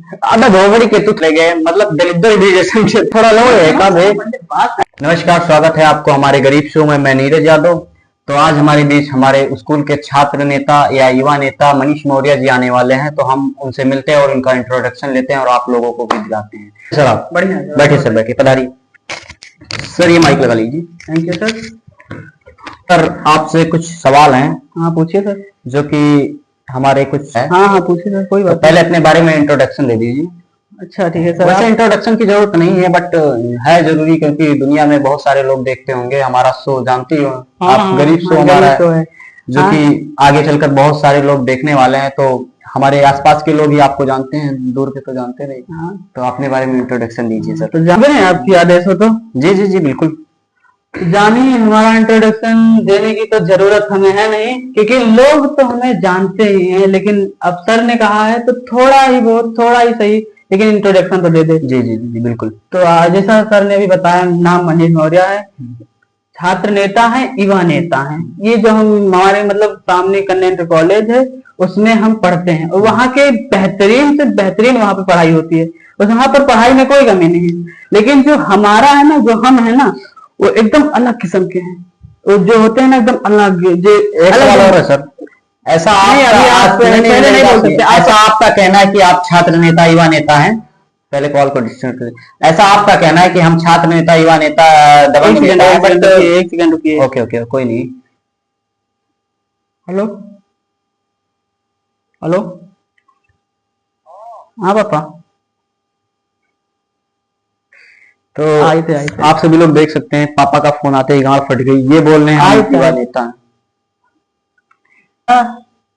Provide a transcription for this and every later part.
अबे धोबड़ी के तुक ले गए, मतलब दलिद्र एजुकेशन से थोड़ा लो है कब है। नमस्कार, स्वागत है आपको हमारे गरीब शो में। मैं नीरज यादव। तो आज हमारे बीच हमारे स्कूल के छात्र नेता या युवा नेता मनीष मौर्य जी आने वाले हैं, तो हम उनसे मिलते हैं और उनका इंट्रोडक्शन लेते हैं और आप लोगों को भी दिखाते हैं। सर आप बढ़िया बैठे, सर बैठे, पधारिए सर, ये माइक लगा लीजिए। Thank you sir. सर आपसे कुछ सवाल हैं। हाँ पूछिए सर। जो कि हमारे कुछ है। हाँ पूछिए सर, कोई बात तो पहले अपने बारे में इंट्रोडक्शन दे दीजिए। अच्छा ठीक है सर। वैसे इंट्रोडक्शन की जरूरत नहीं है, बट है जरूरी, क्योंकि दुनिया में बहुत सारे लोग देखते होंगे हमारा शो, जानती हो आप, गरीब शो हमारा है, जो कि आगे चलकर बहुत सारे लोग देखने वाले हैं। तो हमारे आसपास के लोग ही आपको जानते हैं, दूर के तो जानते नहीं। तो अपने बारे में इंट्रोडक्शन दीजिए सर। तो जानते हैं आपकी आदेश हो तो? जी जी जी बिल्कुल। जानिए, हमारा इंट्रोडक्शन देने की तो जरूरत हमें है नहीं, क्योंकि लोग तो हमें जानते ही हैं, लेकिन अब सर ने कहा है तो थोड़ा ही बहुत, थोड़ा ही सही, लेकिन इंट्रोडक्शन तो दे दे। जी जी जी बिल्कुल। तो जैसा सर ने अभी बताया, नाम मनीष मौर्य है, छात्र नेता है, युवा नेता है। ये जो हम हमारे मतलब सामने कन्या इंटर कॉलेज है, उसमें हम पढ़ते हैं और वहाँ के बेहतरीन से बेहतरीन वहाँ पे पढ़ाई होती है। और वहाँ पर पढ़ाई में कोई कमी नहीं है, लेकिन जो हमारा है ना, जो हम है ना, वो एकदम अलग किस्म के हैं। और जो होते हैं ना एकदम अलग, जो एक सवाल और है सर। ऐसा आप नहीं बोल सकते। ऐसा आपका कहना है कि आप छात्र नेता युवा नेता हैं, पहले कॉल को डिस्कनेक्ट कर। ऐसा आपका कहना है कि हम छात्र नेता युवा नेता दबंग नेता हैं, बट एक सेकंड रुकिए। ओके ओके कोई नहीं। हेलो हेलो, हाँ पापा। तो आए थे। आप सभी लोग देख सकते हैं, पापा का फोन आते ही गांड फट गई। ये बोल रहे हैं हम युवा नेता हैं।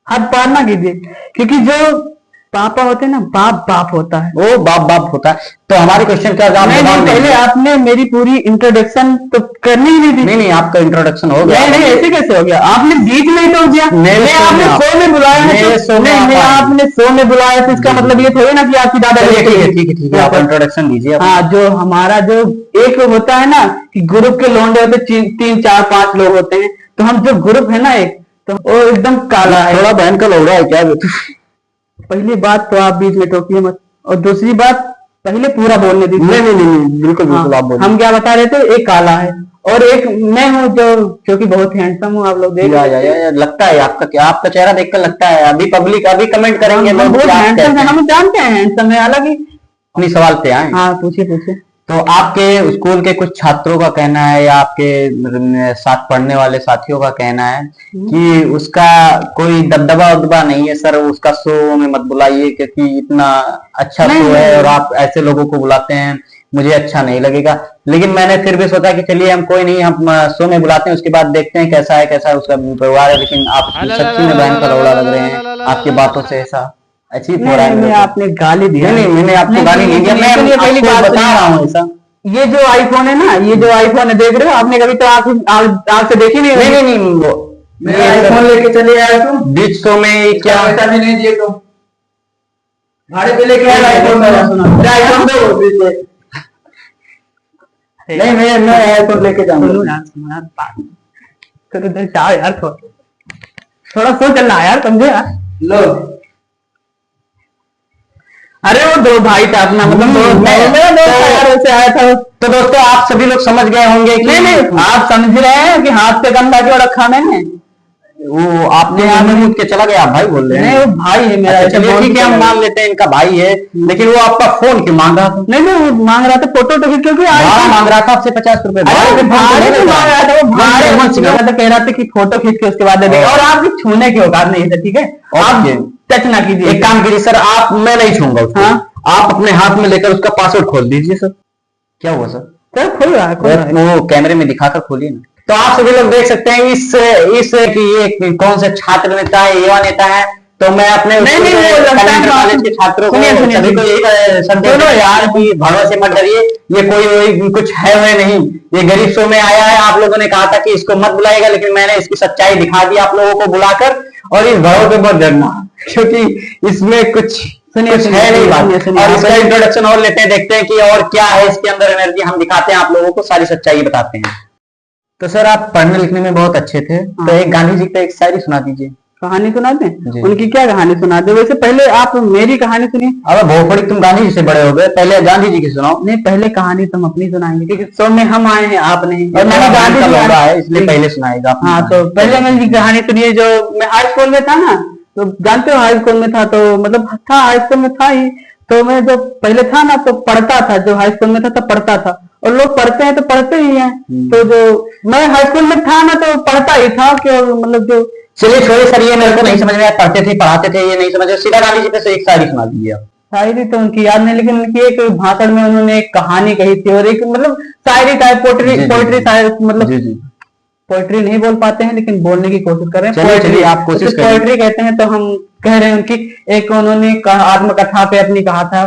हाथ पार ना कीजिए, क्योंकि जो पापा होते हैं ना, बाप बाप होता है, वो बाप बाप होता है। तो हमारे क्वेश्चन का जवाब पहले आपने मेरी पूरी इंट्रोडक्शन तो करनी ही नहीं थी। नहीं आपका इंट्रोडक्शन हो गया। नहीं ऐसे कैसे हो गया? आपने बीच में ही तो दिया। आपने शो में बुलाया है, आपने शो में बुलाया, तो इसका मतलब ये थोड़ी ना कि आपकी दादा। ठीक है आप इंट्रोडक्शन दीजिए। हाँ, जो हमारा जो एक होता है ना कि ग्रुप के लौंडे होते 3 4 5 लोग होते हैं, तो हम जो ग्रुप है ना एक, तो वो एकदम काला है। थोड़ा बहन का लौड़ा है क्या? पहली बात तो आप बीच में टोकिए मत, और दूसरी बात पहले पूरा बोलने दीजिए। नहीं बिल्कुल बिल्कुल आप बोलिए। हम क्या बता रहे थे, एक काला है और एक मैं हूँ, जो कि बहुत हैंडसम हूँ। आप लोग देख लगता है आपका क्या? आपका चेहरा देखकर लगता है। अभी पब्लिक अभी कमेंट करेंगे लोग, बहुत हैंडसम है, हम जानते हैं हैंडसम है। हालांकि अपनी सवाल पे आए। हाँ पूछिए। तो आपके स्कूल के कुछ छात्रों का कहना है, या आपके साथ पढ़ने वाले साथियों का कहना है कि उसका कोई दबदबा उदबा नहीं है सर, उसका शो में मत बुलाइए, क्योंकि इतना अच्छा शो है और आप ऐसे लोगों को बुलाते हैं, मुझे अच्छा नहीं लगेगा। लेकिन मैंने फिर भी सोचा कि चलिए हम कोई नहीं, हम शो में बुलाते हैं, उसके बाद देखते हैं कैसा है उसका व्यवहार है। लेकिन आप सच्ची में बहन का लौड़ा लग रहे हैं, आपकी बातों से ऐसा अचीव हो रहा है। आपने गाली दी? नहीं मैंने आपको गाली नहीं दिया, मैं पहली बात बता रहा हूँ ऐसा। ये जो आईफोन है ना, ये जो आईफोन है, देख रहे हो आपने? कभी तो आग से देखी नहीं? नहीं वो मैं आईफोन लेके चले आया तुम बीच शो में, क्या पैसा भी नहीं दिए तुम, भाड़े पे लेके आया आईफोन। आईफोन दो। नहीं मैं आईफोन लेके जाऊंगा। यार थोड़ा सोच चलना यार, समझे यार। लो, अरे वो दो भाई था अपना, मतलब मेरा दोस्त यार, वैसे आया था। तो दोस्तों आप सभी लोग समझ गए होंगे कि नहीं आप समझ रहे हैं कि हाथ पे गंदा क्यों रखा मैंने? वो आपने यहाँ में मुझ के चला गया, भाई बोल रहे हैं। नहीं वो भाई है मेरा। चलिए ठीक है, हम मान लेते हैं इनका भाई है, लेकिन वो आपका फोन क्यों मांग रहा था? नहीं वो मांग रहा था फोटो, तो क्योंकि मांग रहा था आपसे 50 रुपए। कह रहा था कि फोटो खींच के उसके बाद दे देगा, और आपकी छूने की औकात नहीं है, ठीक है? आप टच ना कीजिए। एक काम कीजिए सर, आप, मैं नहीं छूंगा उसको। आप अपने हाथ में लेकर उसका पासवर्ड खोल दीजिए सर। क्या हुआ सर? सर खोल रहा है, वो कैमरे में दिखाकर खोलिए ना। तो आप सभी लोग देख सकते हैं इस कि ये कौन से छात्र नेता है, युवा नेता है। तो मैं अपने कॉलेज के छात्रों को सभी को यही समझो यार कि भगवान से मत डरिए, ये कोई कुछ है नहीं, ये गरीब शो में आया है। आप लोगों ने कहा था कि इसको मत बुलाएगा, लेकिन मैंने इसकी सच्चाई दिखा दी आप लोगों को बुलाकर, और इस भगव पे मत डरना, क्योंकि इसमें कुछ है नहीं बात। और इसका इंट्रोडक्शन और लेते हैं, देखते हैं कि और क्या है इसके अंदर एनर्जी, हम दिखाते हैं आप लोगों को, सारी सच्चाई बताते हैं। तो सर आप पढ़ने लिखने में बहुत अच्छे थे, तो एक गांधी जी का एक शायरी सुना दीजिए। कहानी सुनाते जी। हैं, उनकी क्या कहानी सुनाते? वैसे पहले आप मेरी कहानी सुनिए। अब भोपड़ी तुम गांधी जी से बड़े हो गए, पहले गांधी जी की सुनाओ। नहीं, पहले कहानी तुम अपनी सुनाएंगे क्योंकि शो में हम आए हैं, आप नहीं। और मैंने गांधी जी जी है इसलिए पहले सुनाएगा आप। हाँ, तो पहले मेरी कहानी सुनिए। जो मैं हाई स्कूल में था ना, तो जानते हो हाई स्कूल में था तो मतलब था, हाई स्कूल में था ही। तो मैं जब पहले था ना तो पढ़ता था, जो हाई स्कूल में था तब पढ़ता था, और लोग पढ़ते हैं तो पढ़ते ही हैं। तो जो मैं हाई स्कूल में था ना तो पढ़ता ही था कि मतलब जो। चलिए छोड़िए सर, ये मेरे को नहीं समझ में आया, पढ़ते थे पढ़ाते थे ये नहीं समझ में, सीधा गांधी जी पे से एक शायरी सुना दीजिए आप। शायरी तो उनकी याद नहीं, लेकिन उनकी एक भाषण में उन्होंने एक कहानी कही थी, और एक मतलब शायरी टाइप पोएट्री शायद, मतलब जी जी पोएट्री नहीं बोल पाते हैं लेकिन बोलने की कोशिश कर रहे हैं। चलिए चलिए आप कोशिश करिए। पोएट्री कहते हैं तो हम कह रहे हैं उनकी। एक उन्होंने आत्मकथा पे अपनी कहा था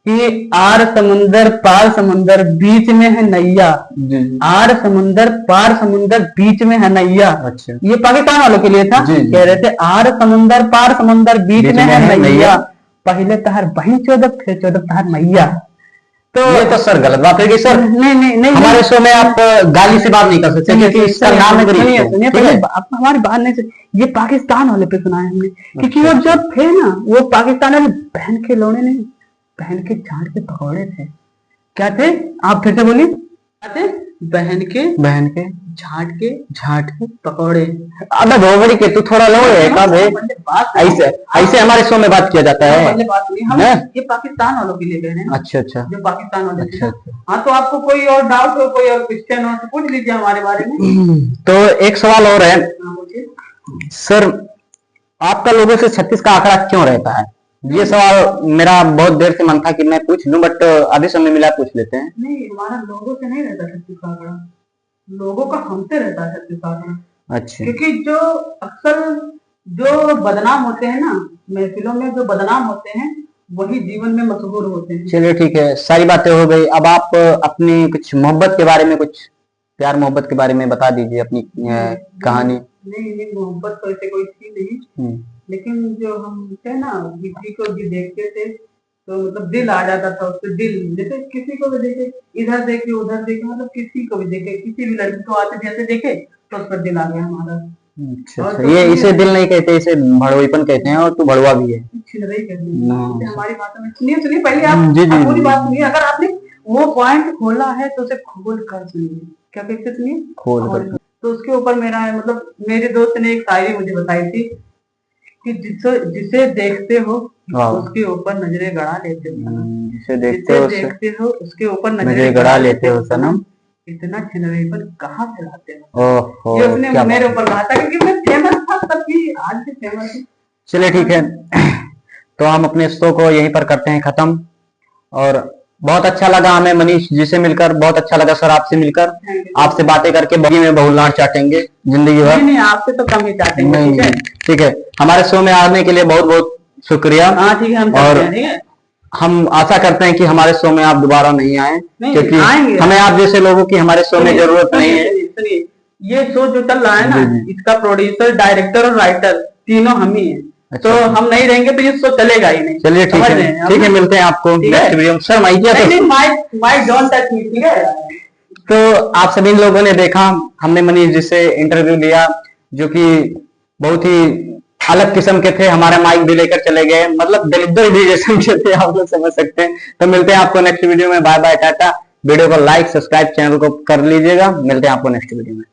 कि आर समुंदर पार समुंदर बीच में है नैया। जी जी। आर समुंदर पार समुंदर बीच में है नैया। अच्छा। ये पाकिस्तान वालों के लिए था। जी, जी। कह रहे थे आर समुंदर पार समुंदर बीच में है नैया, पहले तहर बहन चौदह फिर चौदह तहर मैया। तो ये तो सर गलत बात है कि सर नहीं नहीं नहीं, हमारे शो में आप गाली से बात नहीं कर सकते क्योंकि इसका नाम है गरीब शो, सुनिए ठीक है? पहले आप हमारी बात नहीं सुन। ये पाकिस्तान वाले पे सुनाया हमने, क्योंकि वो जो थे ना वो पाकिस्तान वाले बहन के लोड़े नहीं, बहन के झाड़ के पकौड़े थे। क्या थे? आप फिर से बोलिए। क्या थे? बहन के झाट के पकौड़े। अबे भोगड़ी के तू थोड़ा लो है कब है? ऐसे ऐसे हमारे शो में बात किया जाता है। पहले बात नहीं, हम ये पाकिस्तान वालों के लिए कह रहे हैं। अच्छा अच्छा जो पाकिस्तान वाले थे। अच्छा। हाँ, तो आपको कोई और डाउट हो, कोई और क्वेश्चन हो तो पूछ लीजिए हमारे बारे में। तो एक सवाल और है हाँ, पूछिए। सर, आपका लोगों से 36 का आंकड़ा क्यों रहता है? ये सवाल मेरा बहुत देर से मन था कि मैं पूछ लूं, बट आधे समय मिला पूछ लेते हैं। नहीं, हमारा लोगों से नहीं रहता 36 का आंकड़ा, लोगों का हमसे रहता है 36 का आंकड़ा। अच्छा। क्योंकि जो अक्सर जो बदनाम होते हैं ना महफिलों में, जो बदनाम होते हैं वही जीवन में मशहूर होते हैं। चलिए ठीक है, सारी बातें हो गई। अब आप अपनी कुछ मोहब्बत के बारे में, कुछ प्यार मोहब्बत के बारे में बता दीजिए अपनी कहानी। नहीं नहीं, मोहब्बत तो ऐसे कोई थी नहीं, लेकिन जो हम थे ना किसी को भी देखते थे तो मतलब दिल आ जाता था उससे। दिल जैसे किसी को भी देखे, इधर देखे उधर देखे, मतलब किसी को भी देखे, किसी भी लड़की को आते जैसे देखे तो उस पर दिल आ गया हमारा। अच्छा अच्छा, ये इसे दिल नहीं कहते, इसे भड़ोईपन कहते हैं, और तू भड़वा भी है। हमारी बातों में सुनिए पहले आप जी जी पूरी बात सुनिए। अगर आपने वो पॉइंट खोला है तो उसे खोल कर सुनिए। क्या कहते सुनिए? खोल कर। तो उसके ऊपर मेरा है, मतलब मेरे दोस्त ने एक शायरी मुझे बताई थी कि जिसे देखते हो उसके ऊपर नजरें गड़ा लेते हो सनम। जिसे देखते हो उसके ऊपर नजरें गड़ा लेते हो सनम, इतना छिनरेपन कहाँ से लाते हो? ओहो, ये उसने मेरे ऊपर कहा था क्योंकि मैं फेमस था तब भी, आज भी फेमस हूँ। चलिए ठीक है, तो हम अपने शो को यहीं पर करते हैं खत्म। और बहुत अच्छा लगा हमें मनीष जी से मिलकर, बहुत अच्छा लगा सर आपसे मिलकर, आपसे बातें करके बगी में बहुलाट चाटेंगे जिंदगी भर। नहीं, आपसे तो कम ही चाटेंगे। ठीक है, हमारे शो में आने के लिए बहुत बहुत शुक्रिया। हाँ ठीक है, और हम आशा करते हैं कि हमारे शो में आप दोबारा नहीं आए, क्योंकि हमें आप जैसे लोगों की हमारे शो में जरूरत नहीं है। सुनिए, ये शो जो चल रहा है ना, इसका प्रोड्यूसर, डायरेक्टर और राइटर तीनों हम ही हैं। तो हम नहीं रहेंगे तो ये शो चलेगा ही नहीं। चलिए ठीक है, ठीक है, मिलते हैं आपको नेक्स्ट वीडियो में। Sir mike don't touch me, ठीक है? तो आप सभी लोगों ने देखा, हमने मनीष जी से इंटरव्यू लिया जो कि बहुत ही अलग किस्म के थे। हमारा माइक भी लेकर चले गए, मतलब दलिद्र भी किस्म के थे, आप लोग समझ सकते हैं। तो मिलते हैं आपको नेक्स्ट वीडियो में। Bye bye, tata. वीडियो को लाइक सब्सक्राइब चैनल को कर लीजिएगा। मिलते हैं आपको नेक्स्ट वीडियो में।